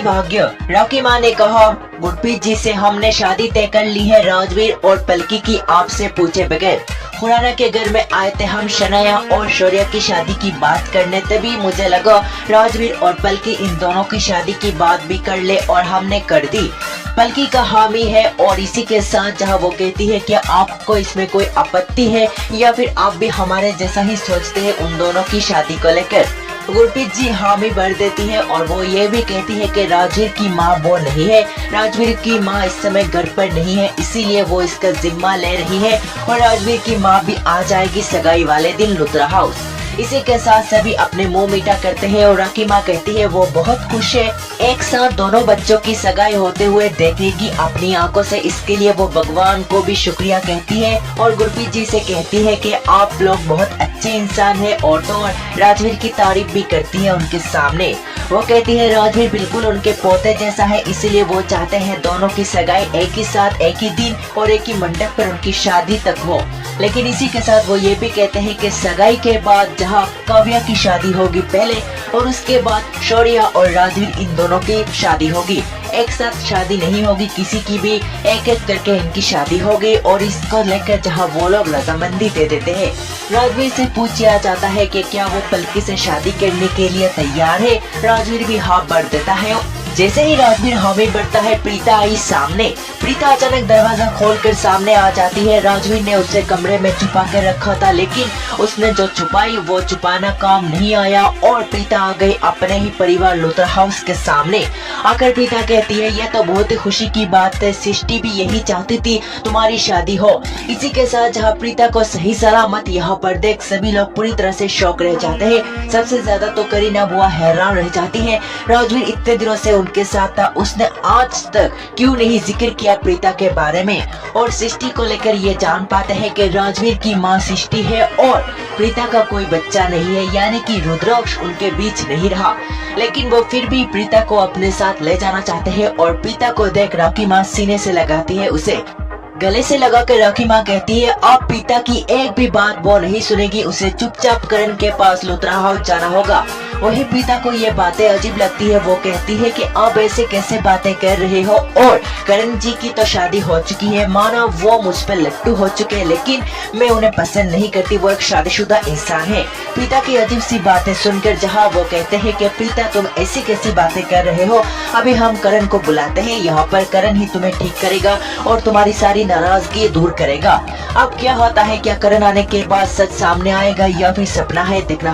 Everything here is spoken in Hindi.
भाग्य। रॉकी माँ ने कहा, गुरप्रीत जी से हमने शादी तय कर ली है, राजवीर और पलकी की आपसे पूछे बगैर। खुराना के घर में आए थे हम शनाया और शौर्य की शादी की बात करने, तभी मुझे लगा राजवीर और पलकी इन दोनों की शादी की बात भी कर ले और हमने कर दी। पलकी का हामी है और इसी के साथ जहां वो कहती है कि आपको इसमें कोई आपत्ति है या फिर आप भी हमारे जैसा ही सोचते हैं उन दोनों की शादी को लेकर। गुरप्रीत जी हामी भर देती है और वो ये भी कहती है कि राजवीर की माँ वो नहीं है, राजवीर की माँ इस समय घर पर नहीं है, इसीलिए वो इसका जिम्मा ले रही है और राजवीर की माँ भी आ जाएगी सगाई वाले दिन लुत्रा हाउस। इसी के साथ सभी अपने मुंह मीठा करते हैं और रॉकी माँ कहती है वो बहुत खुश है, एक साथ दोनों बच्चों की सगाई होते हुए देखेगी अपनी आंखों से, इसके लिए वो भगवान को भी शुक्रिया कहती है और गुरप्रीत जी से कहती है कि आप लोग बहुत अच्छे इंसान हैं और तो राजवीर की तारीफ भी करती है उनके सामने। वो कहती है राजवीर बिल्कुल उनके पोते जैसा है, इसीलिए वो चाहते हैं दोनों की सगाई एक ही साथ एक ही दिन और एक ही मंडप पर उनकी शादी तक हो। लेकिन इसी के साथ वो ये भी कहते हैं कि सगाई के बाद जहां काव्या की शादी होगी पहले और उसके बाद शौर्य और राजवीर इन दोनों की शादी होगी, एक साथ शादी नहीं होगी किसी की भी, एक एक करके इनकी शादी होगी। और इसको लेकर जहां वो लोग रजामंदी दे देते हैं, राजवीर से पूछा जाता है कि क्या वो पलकी से शादी करने के लिए तैयार है। राजवीर भी हाँ भर देता है। जैसे ही राजवीर हामी भरता है, प्रीता आई सामने। प्रीता अचानक दरवाजा खोलकर सामने आ जाती है। राजवीर ने उसे कमरे में छुपा कर रखा था, लेकिन उसने जो छुपाई वो छुपाना काम नहीं आया और प्रीता आ गई अपने ही परिवार लुत्रा हाउस के सामने। आकर प्रीता कहती है यह तो बहुत ही खुशी की बात है, सृष्टि भी यही चाहती थी तुम्हारी शादी हो। इसी के साथ जहाँ प्रीता को सही सलामत यहाँ पर देख सभी लोग पूरी तरह से शौक रह जाते हैं। सबसे ज्यादा तो करीना बुआ हैरान रह जाती है, राजवीर इतने दिनों से उनके साथ था, उसने आज तक क्यों नहीं जिक्र किया प्रीता के बारे में। और सृष्टि को लेकर ये जान पाते हैं कि राजवीर की माँ सृष्टि है और प्रीता का कोई बच्चा नहीं है, यानी कि रुद्राक्ष उनके बीच नहीं रहा। लेकिन वो फिर भी प्रीता को अपने साथ ले जाना चाहते हैं और प्रीता को देख रॉकी माँ सीने से लगाती है, उसे गले से लगाकर रॉकी माँ कहती है आप प्रीता की एक भी बात वो नहीं सुनेगी, उसे चुपचाप करण के पास लुत्रा हाउस जाना होगा। वही प्रीता को ये बातें अजीब लगती है, वो कहती है कि आप ऐसे कैसे बातें कर रहे हो, और करण जी की तो शादी हो चुकी है, माना वो मुझ पर लट्टू हो चुके हैं, लेकिन मैं उन्हें पसंद नहीं करती, वो एक शादीशुदा इंसान है। प्रीता की अजीब सी बातें सुनकर जहाँ वो कहते हैं कि प्रीता तुम ऐसी कैसी बातें कर रहे हो, अभी हम करण को बुलाते हैं, यहाँ पर करण ही तुम्हें ठीक करेगा और तुम्हारी सारी नाराजगी दूर करेगा। अब क्या होता है, क्या करण आने के बाद सच सामने आएगा या फिर सपना है, देखना